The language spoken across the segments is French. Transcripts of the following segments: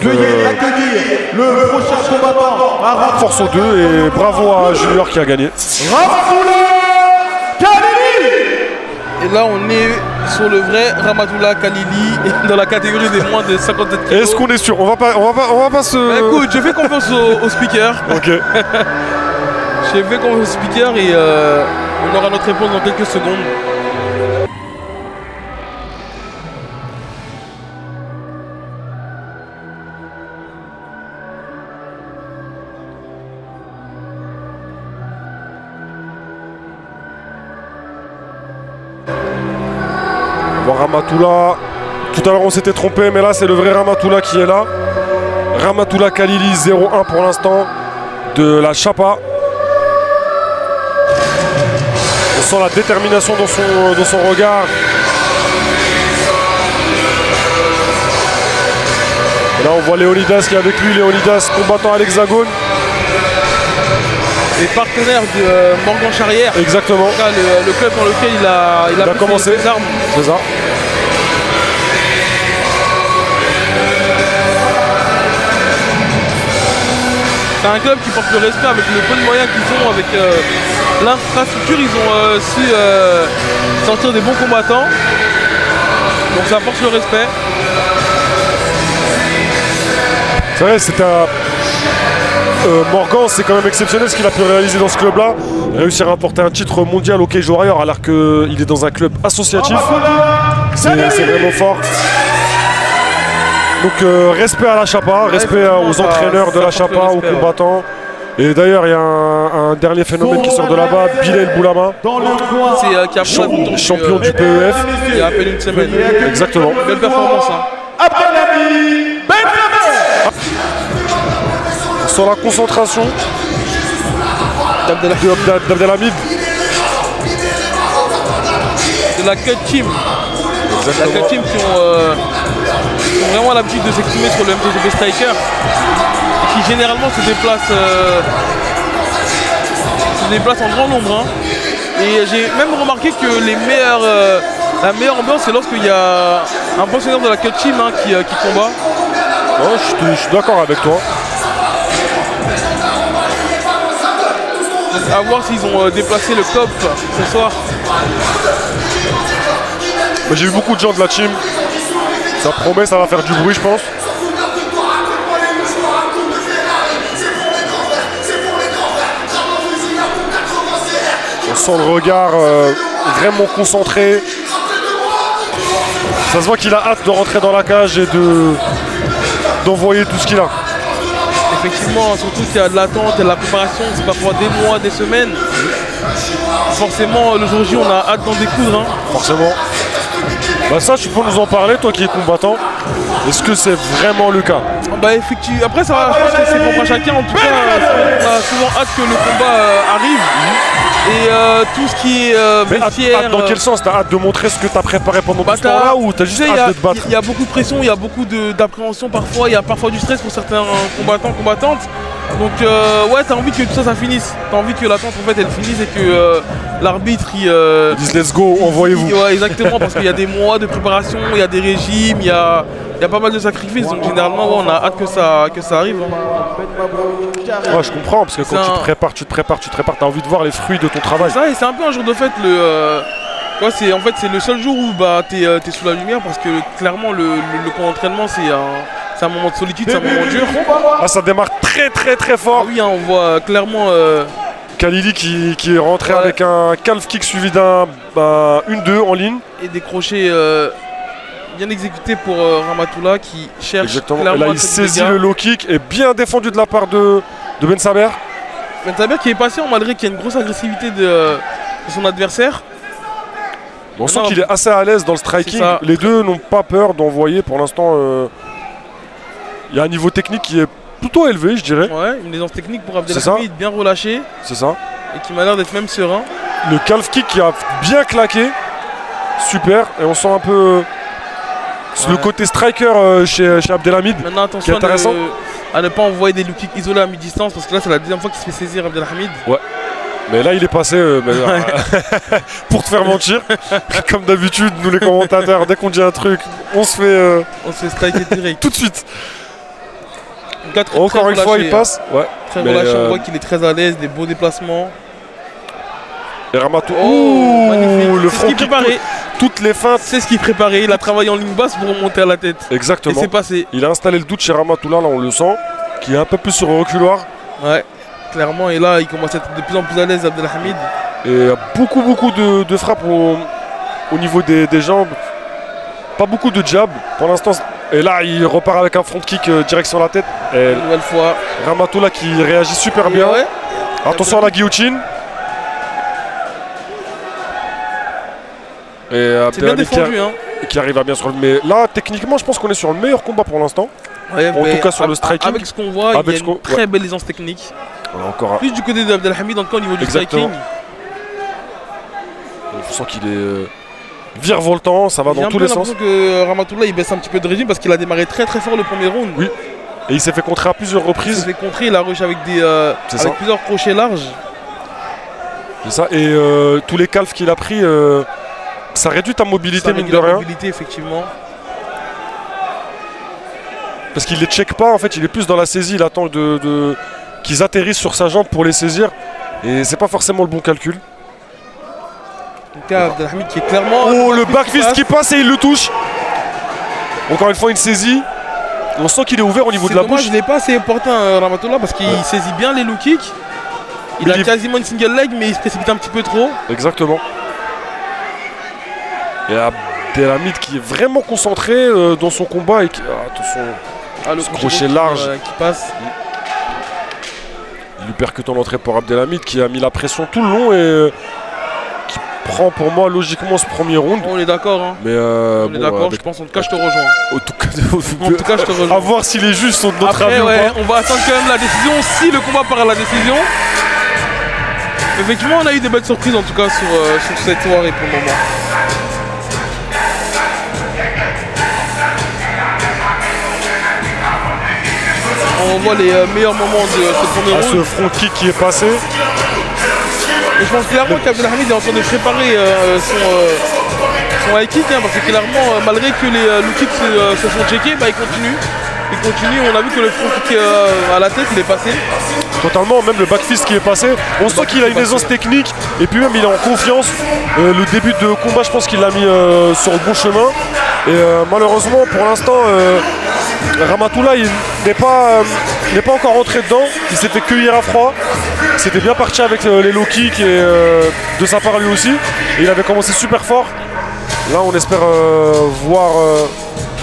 Veuillez accueillir le prochain combattant. Force aux deux et bravo à Junior qui a gagné. Ramatoula Khalili. Et là on est sur le vrai Ramatoula Khalili dans la catégorie des moins de 57 kg. Est-ce qu'on est sûr? On va pas se... Bah, écoute, je fais confiance au speaker. Ok. Je fais confiance au speaker et on aura notre réponse dans quelques secondes. Ramatoula, tout à l'heure on s'était trompé, mais là c'est le vrai Ramatoula qui est là. Ramatoula Khalili 0-1 pour l'instant de la Chapa. On sent la détermination dans son regard. Et là on voit Léonidas qui est avec lui, Léonidas combattant à l'Hexagone. Les partenaires de Morgan Charrière. Exactement. En tout cas, le club dans lequel il a commencé ses armes. C'est ça. C'est un club qui porte le respect avec le peu de moyens qu'ils ont, avec l'infrastructure. Ils ont su sortir des bons combattants. Donc ça apporte le respect. C'est vrai, c'est un... Morgan, c'est quand même exceptionnel ce qu'il a pu réaliser dans ce club-là. Réussir à remporter un titre mondial au Cage Warrior alors qu'il est dans un club associatif. C'est vraiment fort. Donc respect à la Chapa, respect aux entraîneurs de la Chapa, aux combattants. Et d'ailleurs, il y a un dernier phénomène qui sort de là-bas, Bilal Boulama. C'est champion du PEF. Il y a à peine une semaine. Exactement. Belle performance. Hein. Sur la concentration d'Abdelhamid. De la Cut Team. Exactement. La Cut Team qui ont vraiment l'habitude de s'exprimer sur le MTGP Striker. Et qui généralement se déplacent en grand nombre. Hein. Et j'ai même remarqué que la meilleure ambiance c'est lorsqu'il y a un pensionnaire de la Cut Team hein, qui combat. Ouais, je suis d'accord avec toi. À voir s'ils ont déplacé le COP ce soir. J'ai vu beaucoup de gens de la team. Ça promet, ça va faire du bruit, je pense. On sent le regard vraiment concentré. Ça se voit qu'il a hâte de rentrer dans la cage et d'envoyer tout ce qu'il a. Effectivement, surtout qu'il y a de l'attente et de la préparation, c'est parfois des mois, des semaines. Forcément, le jour J, on a hâte d'en découdre. Hein. Forcément. Bah ça, tu peux nous en parler, toi qui es combattant. Est-ce que c'est vraiment le cas? Bah effectivement. Après, ça va, je pense que c'est propre à chacun. En tout cas, on a souvent hâte que le combat arrive. Et tout ce qui est vestiaire... Dans quel sens? T'as hâte de montrer ce que t'as préparé pendant tout ce temps-là ou t'as juste hâte de te battre? Il y a beaucoup de pression, il y a beaucoup d'appréhension parfois, il y a parfois du stress pour certains combattants, combattantes. Donc ouais, t'as envie que tout ça, ça finisse. T'as envie que l'attente en fait elle finisse et que l'arbitre il dise let's go, envoyez-vous. Ouais, exactement, parce qu'il y a des mois de préparation, il y a des régimes, il y a pas mal de sacrifices. Donc généralement ouais, on a hâte que ça arrive. Hein. Ouais, je comprends, parce que quand tu te prépares, t'as envie de voir les fruits de ton travail. C'est ça, et c'est un peu un jour de fête. Ouais, c'est le seul jour où bah, t'es sous la lumière parce que clairement le camp d'entraînement c'est un moment de solitude, c'est un moment dur. Ah, ça démarre très fort. Ah oui, hein, on voit clairement Khalili qui est rentré avec un calf kick suivi d'un 1-2 en ligne. Et des crochets bien exécutés pour Ramatoula qui cherche. Exactement. Et là il saisit le low kick et bien défendu de la part de Ben Saber. Ben Saber qui est patient malgré qu'il y a une grosse agressivité de son adversaire. On sent qu'il est assez à l'aise dans le striking. Les deux n'ont pas peur d'envoyer pour l'instant. Il y a un niveau technique qui est plutôt élevé, je dirais. Ouais, une aisance technique pour Abdelhamid, bien relâché. C'est ça. Et qui m'a l'air d'être même serein. Le calf kick qui a bien claqué. Super. Et on sent un peu le côté striker chez Abdelhamid. Maintenant, attention intéressant. à ne pas envoyer des low kicks isolés à mi-distance parce que là, c'est la deuxième fois qu'il se fait saisir Abdelhamid. Ouais. Mais là, il est passé pour te faire mentir. Comme d'habitude, nous les commentateurs, dès qu'on dit un truc, on se fait striker direct. tout de suite. Là, très, Encore très une fois, relâché, il passe. Ouais. Très relâché, on voit qu'il est très à l'aise, des beaux déplacements. Et Ramatoula, magnifique. le C'est ce front qu'il kick, préparait. toutes les feintes. C'est ce qu'il préparait. Il a travaillé en ligne basse pour remonter à la tête. Exactement. Et c'est passé. Il a installé le doute chez Ramatoula, là on le sent, qui est un peu plus sur le reculoir. Ouais, clairement. Et là, il commence à être de plus en plus à l'aise, Abdelhamid. Et beaucoup de frappes au niveau des jambes. Pas beaucoup de jab pour l'instant. Et là, il repart avec un front kick direction la tête. Et Une nouvelle fois. Ramatoula qui réagit super bien. Ouais. Attention à la guillotine. Et C'est bien défendu, hein. qui arrive à bien se relever. Mais là, techniquement, je pense qu'on est sur le meilleur combat pour l'instant. Ouais, En tout cas sur le striking. Avec ce qu'on voit, il y a une très belle aisance technique. On a encore Plus du côté d'Abdelhamid, encore au niveau du Exactement. striking. On sent qu'il est virevoltant, ça va dans tous les sens. J'ai que Ramatoula il baisse un petit peu de régime parce qu'il a démarré très fort le premier round. Oui. Et il s'est fait contrer à plusieurs Il reprises. s'est fait contrer, il a rush avec plusieurs crochets larges. C'est ça. Et tous les calfs qu'il a pris, ça réduit ta mobilité, mine de rien. Mobilité, effectivement. Parce qu'il les check pas, en fait, il est plus dans la saisie, il attend qu'ils atterrissent sur sa jambe pour les saisir. Et c'est pas forcément le bon calcul. En tout cas, Abdelhamid qui est clairement. Oh, le backfist qui passe et il le touche. Encore une fois, une saisie. On sent qu'il est ouvert au niveau de la bouche. Il n'est pas assez opportun, Ramatoula, parce qu'il saisit bien les low kicks. Il a quasiment une single leg, mais il se précipite un petit peu trop. Exactement. Et Abdelhamid qui est vraiment concentré dans son combat et qui. Attention, le crochet large qui passe. Il lui percute en entrée pour Abdelhamid qui a mis la pression tout le long et qui prend pour moi logiquement ce premier round. On est d'accord, hein. Mais on est d'accord, je pense. En tout cas, je te rejoins. En tout cas, je te rejoins. À voir si les juges sont de notre avis. Après, ouais, on va attendre quand même la décision. Si le combat part à la décision. Effectivement, on a eu des belles surprises en tout cas sur cette soirée pour le moment. On voit les meilleurs moments de ce premier round. Ce front kick qui est passé. Et je pense clairement qu'Abdelhamid est en train de préparer son high kick, hein, parce que clairement, malgré que les low kicks se sont checkés, bah, il continue. On a vu que le front kick à la tête, il est passé. Totalement, même le backfist qui est passé. On sent qu'il a une aisance technique et puis même il est en confiance. Le début de combat, je pense qu'il l'a mis sur le bon chemin. Et malheureusement, pour l'instant, Ramatoula il n'est pas encore rentré dedans. Il s'est fait cueillir à froid. C'était bien parti avec les low kicks et de sa part lui aussi. Et il avait commencé super fort. Là, on espère voir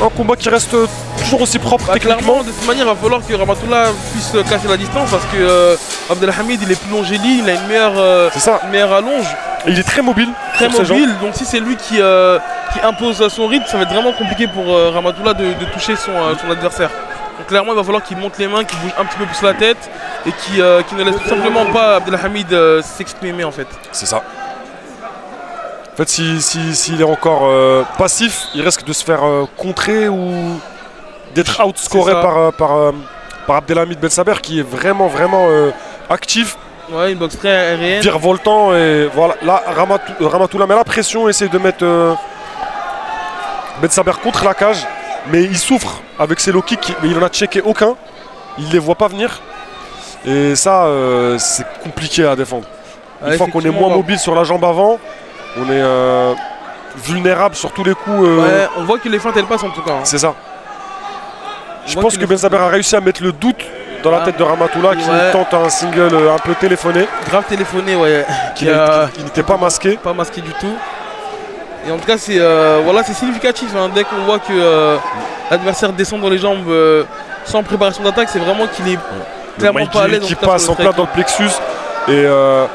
un combat qui reste toujours aussi propre techniquement. Clairement, de toute manière, il va falloir que Ramatoula puisse casser la distance parce que Abdelhamid il est plus longéligne, il a une meilleure allonge. Et il est très mobile. Très mobile, donc si c'est lui qui impose son rythme, ça va être vraiment compliqué pour Ramatoula de toucher son adversaire. Donc clairement, il va falloir qu'il monte les mains, qu'il bouge un petit peu plus la tête et qu'il ne laisse tout simplement pas Abdelhamid s'exprimer en fait. C'est ça. En fait, s'il est encore passif, il risque de se faire contrer ou d'être outscoré par Abdelhamid Belsaber qui est vraiment actif. Ouais, une boxe très aérienne. Virevoltant et voilà. Là, Ramatoula met la pression, essaie de mettre Belsaber contre la cage. Mais il souffre avec ses low kicks, mais il n'en a checké aucun. Il ne les voit pas venir. Et ça, c'est compliqué à défendre. Une fois qu'on est moins mobile sur la jambe avant, on est vulnérable sur tous les coups. Ouais, on voit que les feintes elles passent en tout cas. Hein. C'est ça. Je pense que Belsaber a réussi à mettre le doute dans la tête de Ramatoula qui tente un single un peu téléphoné. Grave téléphoné, ouais. Qui n'était pas masqué. Pas masqué du tout. Et en tout cas, c'est significatif. Hein. Dès qu'on voit que l'adversaire descend dans les jambes sans préparation d'attaque, c'est vraiment qu'il est clairement pas à l'aise. Qui passe en plein dans le plexus. Et en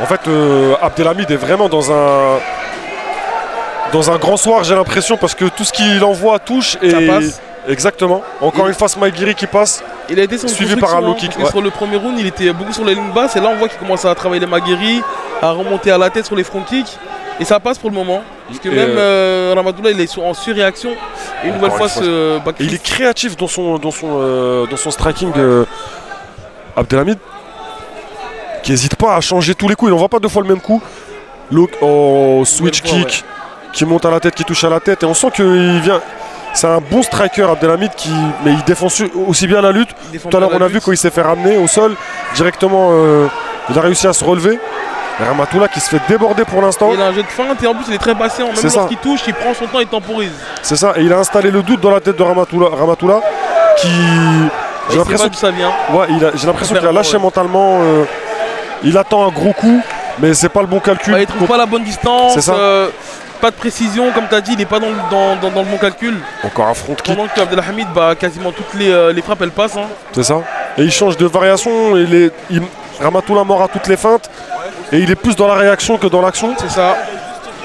fait, Abdelhamid est vraiment dans un grand soir, j'ai l'impression, parce que tout ce qu'il envoie touche et ça passe. Exactement. Encore une fois, Smaïl Guiri qui passe. Il a été suivi par un low kick. Sur le premier round, il était beaucoup sur les lignes basses. Et là, on voit qu'il commence à travailler les Maguiri, à remonter à la tête sur les front kicks. Et ça passe pour le moment. Parce que même Ramatoula, il est en surréaction. Et une nouvelle fois, ce backfist. Il est créatif dans son striking, Abdelhamid. qui n'hésite pas à changer tous les coups. Il n'envoie pas deux fois le même coup. Switch kick, qui monte à la tête, qui touche à la tête. Et on sent qu'il vient. C'est un bon striker, Abdelhamid, mais il défend aussi bien la lutte. Tout à l'heure, on a vu quand il s'est fait ramener au sol, directement, il a réussi à se relever. Ramatoula qui se fait déborder pour l'instant. Il a un jeu de feinte et en plus il est très patient. Même lorsqu'il touche, il prend son temps et temporise. C'est ça, et il a installé le doute dans la tête de Ramatoula qui... J'ai l'impression que ça vient. Ouais, j'ai l'impression qu'il a lâché mentalement. Il attend un gros coup, mais c'est pas le bon calcul. Il trouve pas la bonne distance. C'est ça. Pas de précision, comme tu as dit, il n'est pas dans le bon calcul. Encore un front kick. Pendant que Abdelhamid, quasiment toutes les frappes, elles passent. Hein. C'est ça. Et il change de variation. Ramatoula mord à toutes les feintes. Et il est plus dans la réaction que dans l'action. C'est ça.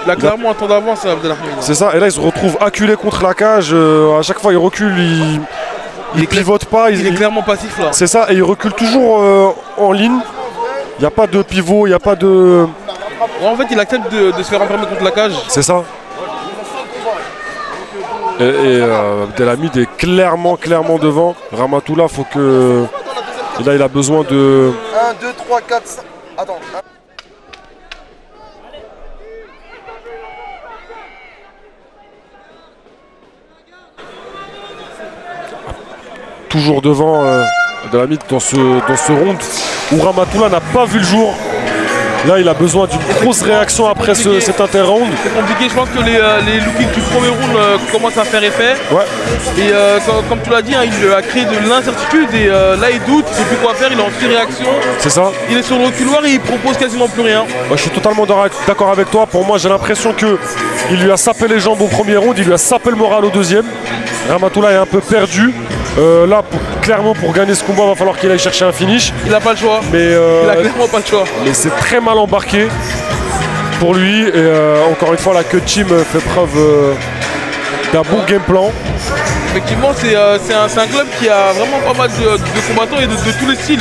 Il a clairement un temps d'avance, Abdelhamid. C'est ça. Et là, il se retrouve acculé contre la cage. À chaque fois, il recule. Il pivote pas. Il est clairement passif là. C'est ça. Et il recule toujours en ligne. Il n'y a pas de pivot. Il n'y a pas de... Ouais, en fait, il accepte de se faire enfermer contre la cage. C'est ça. Et Abdelhamid est clairement devant. Ramatoula, faut que... Et là, il a besoin de... 1, 2, 3, 4, 5... Attends. Toujours devant Abdelhamid dans ce round où Ramatoula n'a pas vu le jour. Là, il a besoin d'une grosse réaction après cet inter-round. C'est compliqué, je pense que les look kicks du premier round commencent à faire effet. Ouais. Et comme tu l'as dit, hein, il a créé de l'incertitude et là il doute, il ne sait plus quoi faire, il est en surréaction. C'est ça. Il est sur le reculoir et il propose quasiment plus rien. Ouais, je suis totalement d'accord avec toi. Pour moi, j'ai l'impression qu'il lui a sapé les jambes au premier round, il lui a sapé le moral au deuxième. Ramatoula est un peu perdu. Là, clairement, pour gagner ce combat, il va falloir qu'il aille chercher un finish. Il n'a pas le choix. Mais, il a clairement pas le choix. Mais c'est très mal embarqué pour lui. Et encore une fois, la Cut Team fait preuve d'un bon game plan. Effectivement, c'est un club qui a vraiment pas mal de combattants et de tous les styles.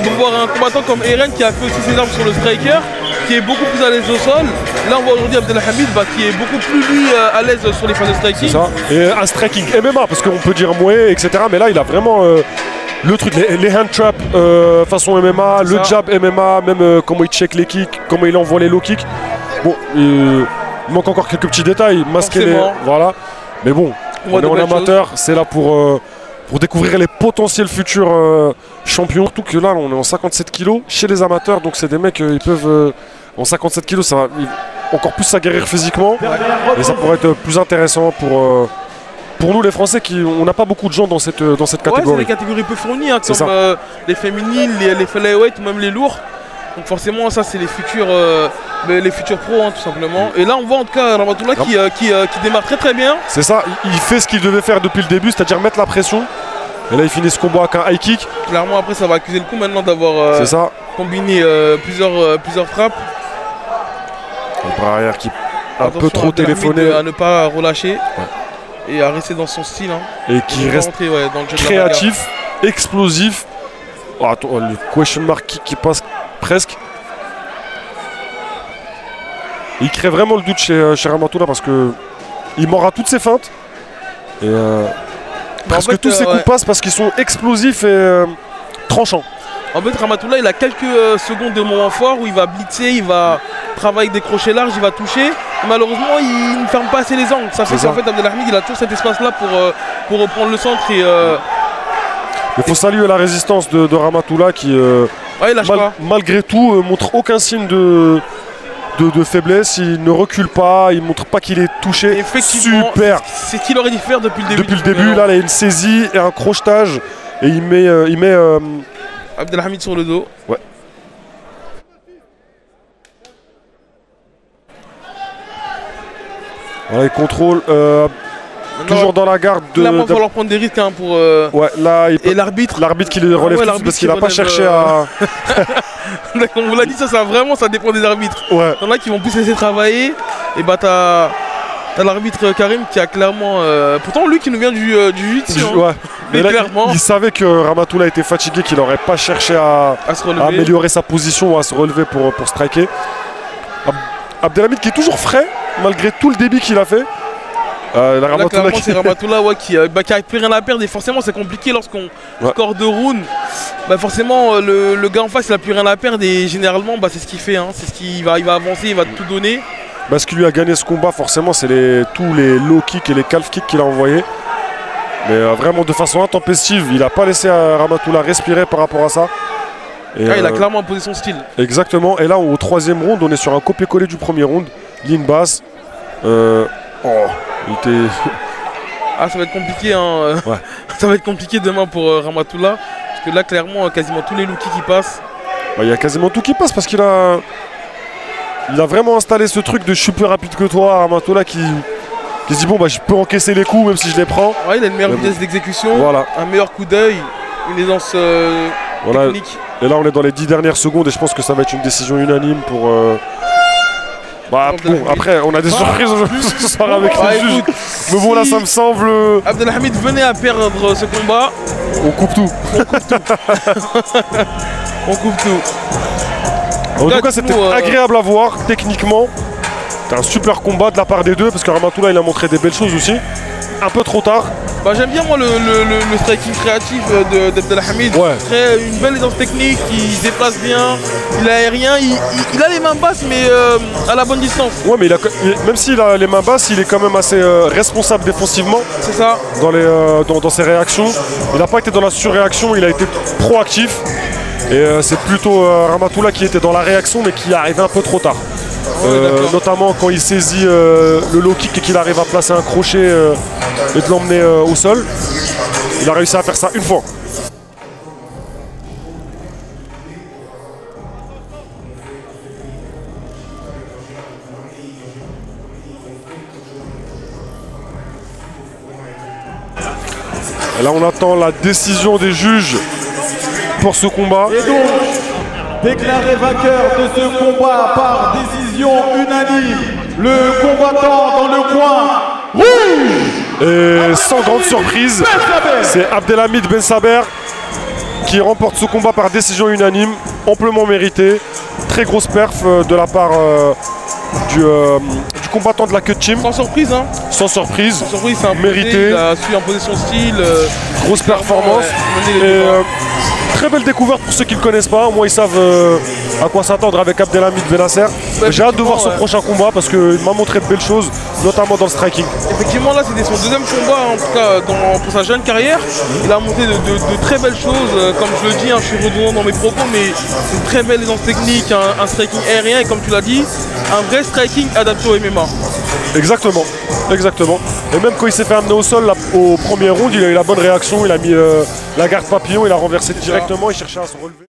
On peut voir un combattant comme Eren qui a fait aussi ses armes sur le striker, qui est beaucoup plus à l'aise au sol. Là, on voit aujourd'hui Abdelhamid qui est beaucoup plus lui à l'aise sur les phases de striking. C'est ça. Et un striking MMA, parce qu'on peut dire mouet, etc. Mais là, il a vraiment le truc, les hand traps façon MMA, le jab MMA, même comment il check les kicks, comment il envoie les low kicks. Bon, il manque encore quelques petits détails, masquer les... Voilà. Mais bon, on est en amateur, c'est là pour découvrir les potentiels futurs champions. Surtout que là, on est en 57 kg chez les amateurs, donc c'est des mecs, ils peuvent... en 57 kg, ça va encore plus s'aguerrir physiquement. Et ça pourrait être plus intéressant pour nous les Français, on n'a pas beaucoup de gens dans cette catégorie. Ouais, c'est des catégories peu fournies, hein, comme les féminines, les flyweight ou même les lourds. Donc forcément, ça c'est les futurs pros, hein, tout simplement. Et là, on voit en tout cas Ramatoula qui démarre très bien. C'est ça, il fait ce qu'il devait faire depuis le début, c'est-à-dire mettre la pression. Et là, il finit ce combat avec un high kick. Clairement, après, ça va accuser le coup maintenant d'avoir combiné plusieurs frappes. Le bras arrière qui un peu trop téléphoné. À ne pas relâcher et à rester dans son style. Hein. Et qui reste dans le jeu créatif, explosif. Oh, attends, le question mark qui passe presque. Il crée vraiment le doute chez Ramatoula parce que il mord à toutes ses feintes. Et presque en fait, tous ses coups passent parce qu'ils sont explosifs et tranchants. En fait, Ramatoula, il a quelques secondes de moments forts où il va blitzer, il va travailler avec des crochets larges, il va toucher. Malheureusement, il ne ferme pas assez les angles. Ça fait qu'en fait, Abdelhamid, il a toujours cet espace-là pour reprendre le centre. Et il faut saluer la résistance de Ramatoula qui, malgré tout, montre aucun signe de faiblesse. Il ne recule pas, il ne montre pas qu'il est touché. Super. C'est ce qu'il aurait dû faire depuis le début. Depuis le début, là, il y a une saisie et un crochetage. Et il met Abdelhamid sur le dos. Ouais. Voilà, il contrôle. Toujours dans la garde de... Là, il va falloir prendre des risques hein, pour... Ouais, là, et l'arbitre. L'arbitre qui le relève parce qu'il n'a pas cherché à... Comme on vous l'a dit, ça dépend des arbitres. Ouais. Il y en a qui vont plus laisser travailler. Et bah t'as l'arbitre Karim qui a clairement... pourtant lui qui nous vient du jiu-jitsu. Ouais. Mais là, clairement... il savait que Ramatoula était fatigué, qu'il n'aurait pas cherché à améliorer sa position ou à se relever pour striker. Abdelhamid qui est toujours frais, malgré tout le débit qu'il a fait. Là, clairement, c'est Rahmatullah qui a plus rien à perdre. Et forcément, c'est compliqué lorsqu'on score 2 rounds. Bah, forcément, le gars en face, il a plus rien à perdre. Et généralement, bah, c'est ce qu'il fait. Hein. C'est ce qu'il va, il va avancer, il va tout donner. Bah, ce qui lui a gagné ce combat, forcément, c'est tous les low kicks et les calf kicks qu'il a envoyés. Mais vraiment de façon intempestive. Il n'a pas laissé Rahmatullah respirer par rapport à ça. Et, il a clairement imposé son style. Exactement. Et là, au 3e round, on est sur un copier-coller du premier round. Ligne basse. Il était... Ah, ça va être compliqué. Hein. Ouais. Ça va être compliqué demain pour Rahmatullah. Parce que là, clairement, quasiment tous les low kicks qui passent. Bah, il y a quasiment tout qui passe parce qu'il a... Il a vraiment installé ce truc de je suis plus rapide que toi, Rahmatullah qui se dit bon bah je peux encaisser les coups même si je les prends. Ouais, il a une meilleure vitesse d'exécution, voilà. Un meilleur coup d'œil, une aisance technique. Et là on est dans les 10 dernières secondes et je pense que ça va être une décision unanime pour... Bah bon, après on a des surprises ce soir avec les juges. Mais bon là ça me semble... Abdelhamid venait à perdre ce combat. On coupe tout. On coupe tout. En tout cas, c'était agréable à voir techniquement. C'était un super combat de la part des deux parce que Rahmatullah il a montré des belles choses aussi. Un peu trop tard. Bah, j'aime bien moi le striking créatif d'Abdelhamid. Ouais. Une belle aisance technique, il se déplace bien, il est aérien, il a les mains basses mais à la bonne distance. Ouais mais même s'il a les mains basses, il est quand même assez responsable défensivement. C'est ça. Dans ses réactions. Il n'a pas été dans la surréaction, il a été proactif. Et c'est plutôt Rahmatullah qui était dans la réaction mais qui arrivait un peu trop tard. Notamment quand il saisit le low kick et qu'il arrive à placer un crochet et de l'emmener au sol. Il a réussi à faire ça une fois. Et là on attend la décision des juges pour ce combat. Et donc, déclaré vainqueur de ce combat par décision unanime, le combattant dans le coin rouge. Et sans grande surprise, c'est Abdelhamid Ben Saber qui remporte ce combat par décision unanime, amplement mérité. Très grosse perf de la part du combattant de la Cut Team. Sans surprise, hein. Sans surprise, c'est imposé, mérité. Il a su imposer son style. Grosse performance. Très belle découverte pour ceux qui ne le connaissent pas. Au moins ils savent à quoi s'attendre avec Abdelhamid Benasser. J'ai hâte de voir son prochain combat parce qu'il m'a montré de belles choses, notamment dans le striking. Effectivement là c'était son 2e combat en tout cas pour sa jeune carrière. Il a montré de très belles choses. Comme je le dis, hein, je suis redondant dans mes propos, mais c'est une très belle aisance technique, un striking aérien et comme tu l'as dit, un vrai striking adapté au MMA. Exactement, exactement. Et même quand il s'est fait amener au sol là, au premier round, il a eu la bonne réaction, il a mis la garde papillon, il a renversé directement, il cherchait à se relever.